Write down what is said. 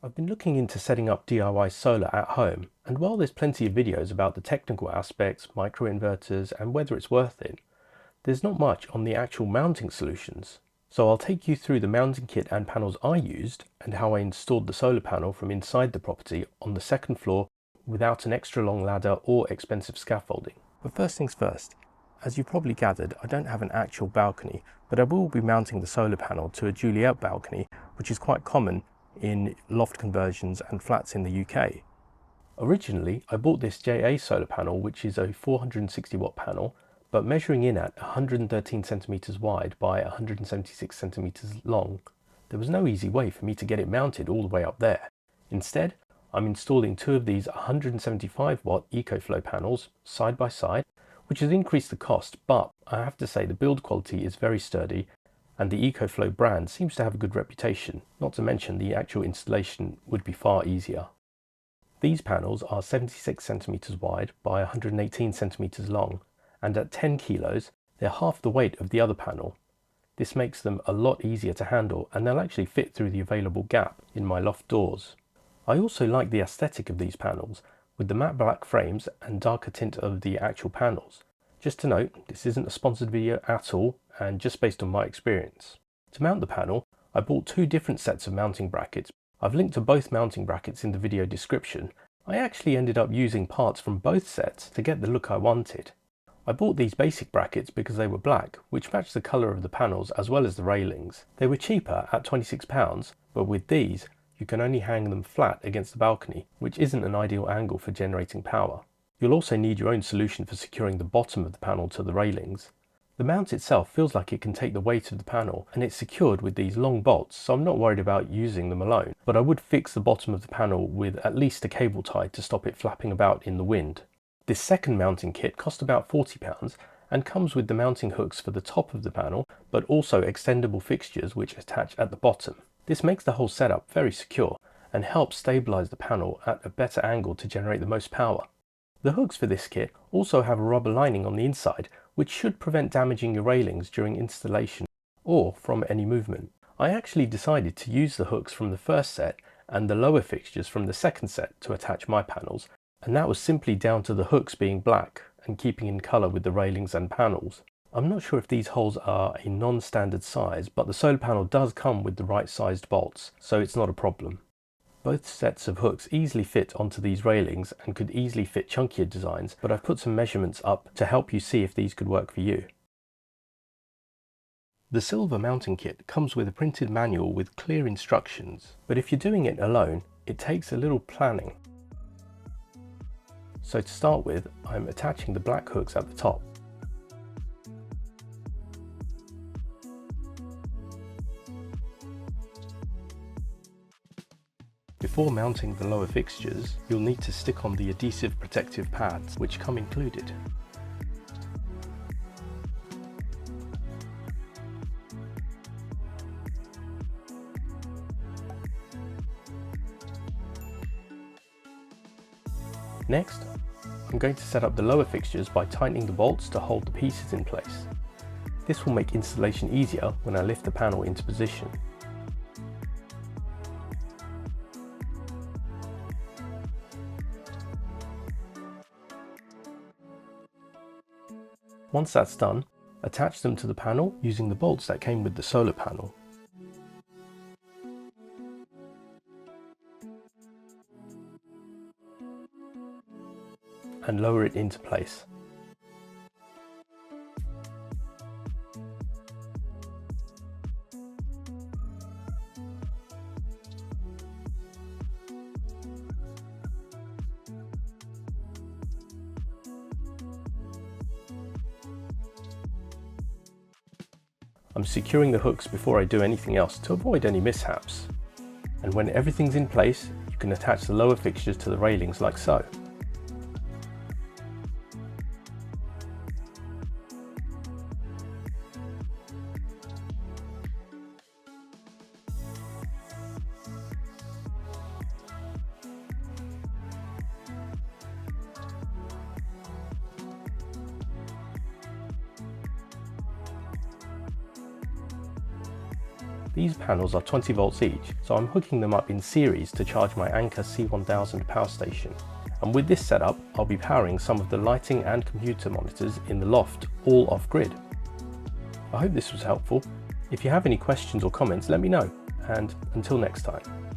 I've been looking into setting up DIY solar at home, and while there's plenty of videos about the technical aspects, microinverters, and whether it's worth it, there's not much on the actual mounting solutions. So I'll take you through the mounting kit and panels I used, and how I installed the solar panel from inside the property on the second floor without an extra long ladder or expensive scaffolding. But first things first, as you've probably gathered, I don't have an actual balcony, but I will be mounting the solar panel to a Juliet balcony, which is quite common in loft conversions and flats in the UK. Originally, I bought this JA solar panel, which is a 460 watt panel, but measuring in at 113 centimeters wide by 176 centimeters long, there was no easy way for me to get it mounted all the way up there. Instead, I'm installing two of these 175 watt ECOFLOW panels side by side, which has increased the cost, but I have to say the build quality is very sturdy, and the ECOFLOW brand seems to have a good reputation, not to mention the actual installation would be far easier. These panels are 76 centimeters wide by 118 centimeters long, and at 10 kilos, they're half the weight of the other panel. This makes them a lot easier to handle, and they'll actually fit through the available gap in my loft doors. I also like the aesthetic of these panels, with the matte black frames and darker tint of the actual panels. Just to note, this isn't a sponsored video at all, and just based on my experience. To mount the panel, I bought two different sets of mounting brackets. I've linked to both mounting brackets in the video description. I actually ended up using parts from both sets to get the look I wanted. I bought these basic brackets because they were black, which matched the colour of the panels as well as the railings. They were cheaper at £26, but with these, you can only hang them flat against the balcony, which isn't an ideal angle for generating power. You'll also need your own solution for securing the bottom of the panel to the railings. The mount itself feels like it can take the weight of the panel, and it's secured with these long bolts, so I'm not worried about using them alone, but I would fix the bottom of the panel with at least a cable tie to stop it flapping about in the wind. This second mounting kit cost about £40 and comes with the mounting hooks for the top of the panel, but also extendable fixtures which attach at the bottom. This makes the whole setup very secure and helps stabilize the panel at a better angle to generate the most power. The hooks for this kit also have a rubber lining on the inside, which should prevent damaging your railings during installation or from any movement. I actually decided to use the hooks from the first set and the lower fixtures from the second set to attach my panels, and that was simply down to the hooks being black and keeping in colour with the railings and panels. I'm not sure if these holes are a non-standard size, but the solar panel does come with the right sized bolts, so it's not a problem. Both sets of hooks easily fit onto these railings and could easily fit chunkier designs, but I've put some measurements up to help you see if these could work for you. The silver mounting kit comes with a printed manual with clear instructions, but if you're doing it alone, it takes a little planning. So to start with, I'm attaching the black hooks at the top. Before mounting the lower fixtures, you'll need to stick on the adhesive protective pads, which come included. Next, I'm going to set up the lower fixtures by tightening the bolts to hold the pieces in place. This will make installation easier when I lift the panel into position. Once that's done, attach them to the panel using the bolts that came with the solar panel. And lower it into place. I'm securing the hooks before I do anything else to avoid any mishaps. And when everything's in place, you can attach the lower fixtures to the railings like so. These panels are 20 volts each, so I'm hooking them up in series to charge my Anker C1000 power station. And with this setup, I'll be powering some of the lighting and computer monitors in the loft, all off-grid. I hope this was helpful. If you have any questions or comments, let me know, and until next time.